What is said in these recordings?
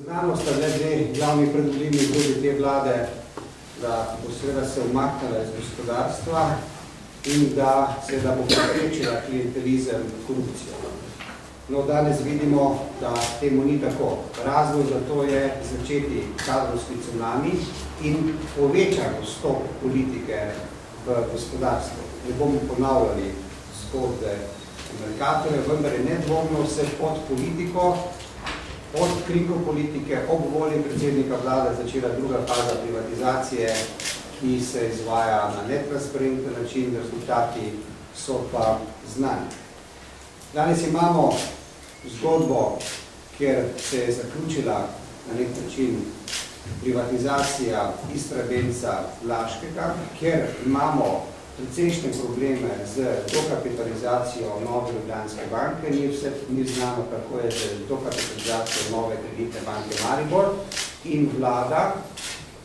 Znano sta dve glavni predvolilni zgodbi te vlade, da bo seveda se umaknila iz gospodarstva in da seveda bo preprečila klientelizem, korupcijo. No, danes vidimo, da temu ni tako. Razlog za to je začeti kadrovski cunami in povečan vstop politike v gospodarstvo. Ne bomo ponavljali zgodbe Mercatorja, vendar je nedvomno vse pod politiko, od krikov politike, ob volji predsednika vlade začela druga faza privatizacije, ki se izvaja na netransparenten način, rezultati so pa znani. Danes imamo zgodbo, kjer se je zaključila na nek način privatizacija Istrabenza Laškega, kjer imamo precejšnje probleme z dokapitalizacijo Nove Ljubljanske banke, ni znano, kako je z dokapitalizacijo Nove kreditne banke Maribor, in vlada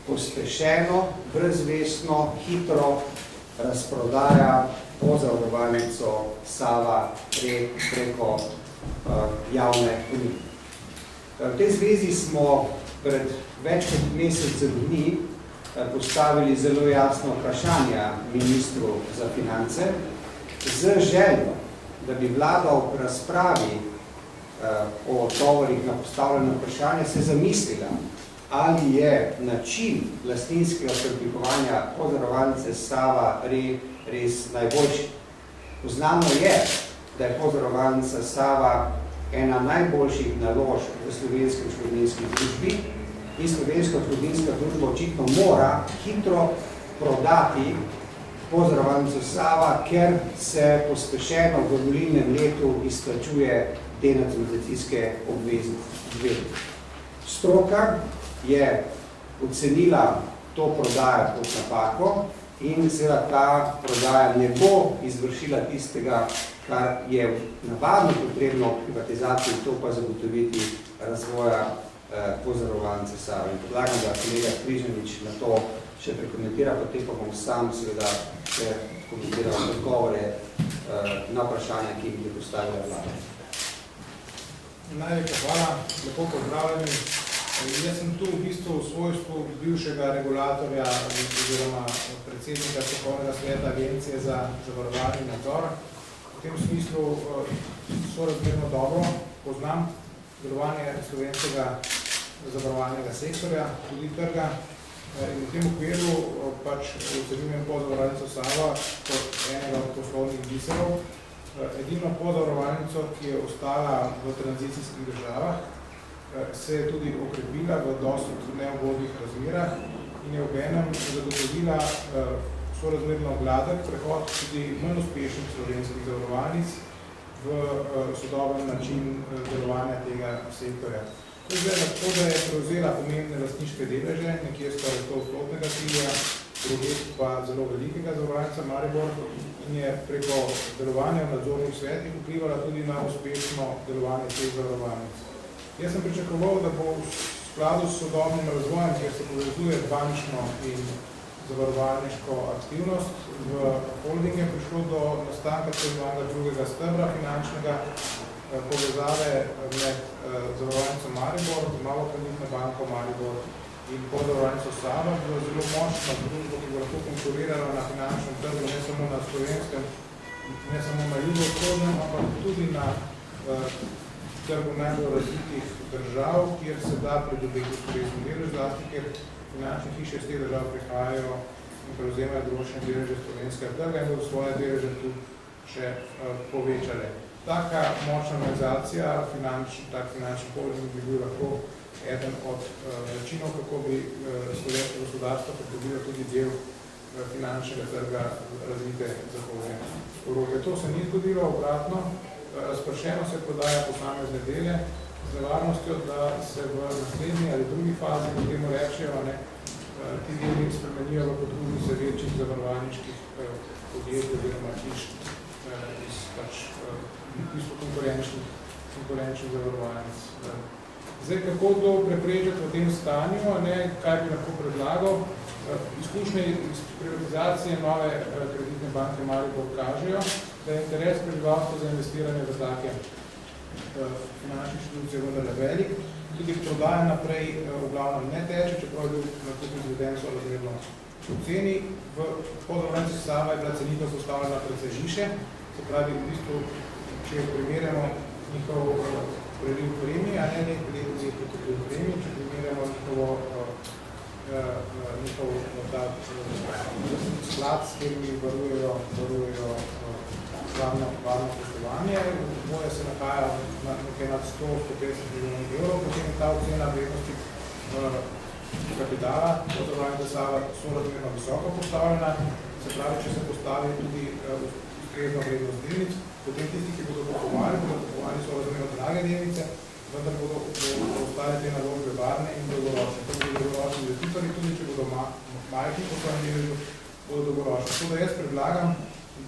pospešeno, brezvestno, hitro razprodaja pozavarovalnico Sava preko javne ponudbe. V tej zvezi smo pred več kot mesecem dni postavili zelo jasno vprašanja ministru za finance z željo, da bi vlada v razpravi o odgovorih na postavljeno vprašanje se zamislila, ali je način lastninskega preoblikovanja pozavarovalnice Sava res najboljši. Poznano je, da je pozavarovalnica Sava ena najboljših naložb v slovenski odškodninski družbi in slovenska odškodninska družba očitno mora hitro prodati pozavarovalnico Sava, ker se pospešeno v volilnem letu izplačuje denacionalizacijske obveznosti. Stroka je ocenila to prodajo kot napako in seveda ta prodaja ne bo izvršila tistega, kar je navadno potrebno v privatizaciji, to pa zagotoviti razvoja pozavarovalnice Save. In predlagam, da kolega Križanič na to še prekomentira, potem pa bom sam seveda še komentiral odgovore na vprašanja, ki jih je postavila vlada. Najlepša hvala, lepo pozdravljeni. Jaz sem tu v bistvu v svojstvu bivšega regulatorja oziroma predsednika strokovnega sveta Agencije za zavarovalni nadzor. V tem smislu sorazmerno dobro poznam delovanje slovenskega zavarovalnega sektorja, tudi trga. In v tem okviru pač ocenjujem pozavarovalnico Sava kot enega od poslovnih biserov. Edino pozavarovalnico, ki je ostala v tranzicijskih državah, se je tudi okrepila v dosti neugodnih razmerah in je obenem zagotovila sorazmerno gladek prehod tudi manj uspešnih slovenskih zavarovalnic v sodoben način delovanja tega sektorja. To je na to, da je prevzela pomembne lastniške deleže, nekje skoraj 100% cilja, druge pa zelo velikega zavarovalnica Maribor in je preko delovanja v nadzornih svetih vplivala tudi na uspešno delovanje teh zavarovalnic. Jaz sem pričakoval, da bo v skladu s sodobnim razvojem, kjer se povezuje bančno in zavarovalniško aktivnost, v holdinge prišlo do nastanka celovanega drugega stebra finančnega povezave med zavarovalnico Maribor, Novo kreditno banko Maribor in pozavarovalnico Sava, bilo zelo močno družbo, ki bo lahko konkurirala na finančnem trgu, ne samo na slovenskem, ne samo na jugovzhodnem, ampak tudi na trgu najbolj razvitih držav, kjer se da pridobiti ustrezni delež, zlasti, ker finančne hiše iz teh držav prihajajo in prevzemajo določene deleže slovenskega trga in bodo svoje deleže tu še povečale. Taka močna organizacija, tak finančni holding bi bil lahko eden od načinov, kako bi slovensko gospodarstvo pridobilo tudi del finančnega trga razvite zahodne Evrope. To se ni zgodilo, obratno. Razpršeno se prodaja posamezne dele z nevarnostjo, da se v naslednji ali drugi fazi, ko temu rečejo, ti deli spremenijo v podružnice večjih zavarovalniških podjetij oziroma hiš iz konkurenčnih zavarovalnic. Zdaj, kako to preprečiti v tem stanju, kaj bi lahko predlagal? Izkušnje iz privatizacije Nove kreditne banke Maribor kažejo, da je interes prebivalstva za investiranje v take finančne inštitucije vendarle velik Tudi prodaja naprej v glavnem ne teče, čeprav je bil nakup izveden sorazmerno ceni. V Pozavarovalnici Sava je bila cenitev postavljena precej više, se pravi, v bistvu, če primerjamo njihov preliv premij, a ne preliv premij, če primerjamo njihov sklad, s katerimi varujejo varno poslovanje. Moje se nahaja na nekaj nad 100-150 milijonov evrov, potem je ta ocena vrednosti kapitala Pozavarovalnice Sava sorazmerno visoko postavljena, se pravi, če se postavi tudi ustrezno vrednost delnic, potem tisti, ki bodo kupovali sorazmerno drage delnice, vendar bodo ostale te naložbe varne in dolgoročne. To bodo dolgoročni investitorji, tudi če bodo majhni po svojem deležu, bodo dolgoročni. Tako da jaz predlagam,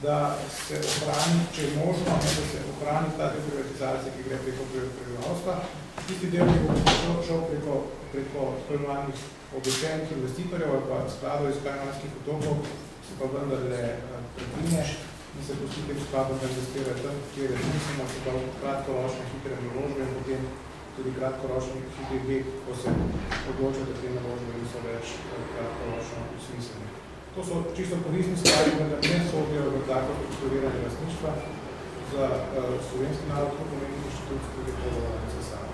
da se ohrani, če je možno, da se ohrani ta del privatizacije, ki gre preko prebivalstva. Tisti del, ki bo šel preko pojmovanih obveščenih investitorjev ali pa skladov iz Kajmanskih otokov, se pa vendarle prekine in se pusti tem skladom, da investirajo tam, kjer je smiselno, se pa kratkoročne hitre naložbe in potem tudi kratkoročni hitri beg, ko se odloča, da te naložbe niso več kratkoročno smiselne. To so čisto koristni skladi, da ne sodijo v tako strukturiranje lastništva za slovenski narod, kot pomeni inštitucije, tudi Pozavarovalnice Sava.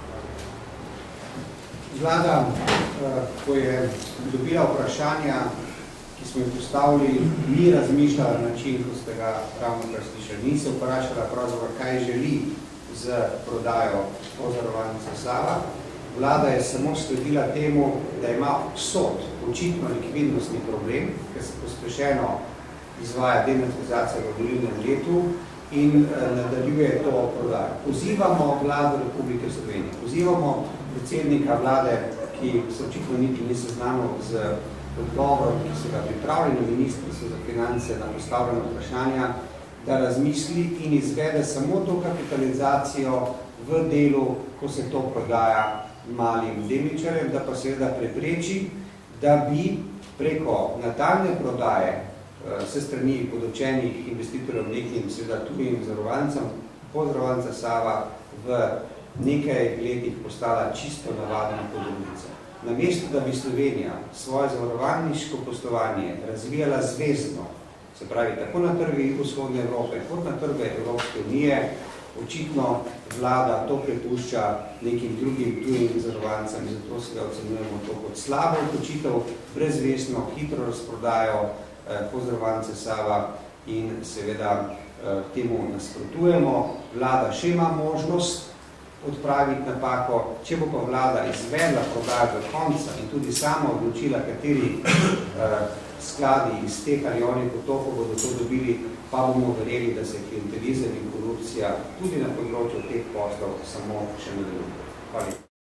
Vlada, ko je dobila vprašanja, ki smo jih postavili, ni razmišljala na način, ko ste ga ravno kar slišali. Ni se vprašala pravzaprav, kaj želi z prodajo Pozavarovalnice Sava. Vlada je samo sledila temu, da ima sod očitno likvidnostni problem, ker se pospešeno izvaja denaturizacija v volilnem letu in nadaljuje to prodajo. Pozivamo vlado Republike Slovenije, pozivamo predsednika vlade, ki se očitno niti ni seznanil z odgovorom, ki so ga pripravili na Ministrstvu za finance na postavljeno vprašanja, da razmisli in izvede samo to kapitalizacijo v delu, ko se to prodaja malim delničarjem, da pa seveda prepreči, da bi preko nadaljne prodaje se strani podočenih investitorjev nekim seveda tujim zavarovalnicam, Pozavarovalnica Sava v nekaj letih postala čisto navadna podobnica. Namesto, da bi Slovenija svoje zavarovalniško poslovanje razvijala zvezno, se pravi tako na trgi vzhodne Evrope, kot na trge Evropske unije, očitno vlada to prepušča nekim drugim tujim zavarovalnicam in zato se ga ocenujemo to kot slabo odločitev, brezvestno, hitro razprodajo Pozavarovalnice Sava in seveda temu nasprotujemo. Vlada še ima možnost odpraviti napako, če bo pa vlada izvedla prodajo do konca in tudi sama odločila, kateri skladi iz teh ali onih potokov bodo to dobili, pa bomo verjeli, da se klientelizem in korupcija tudi na področju teh poslov samo še nadaljuje. Hvala.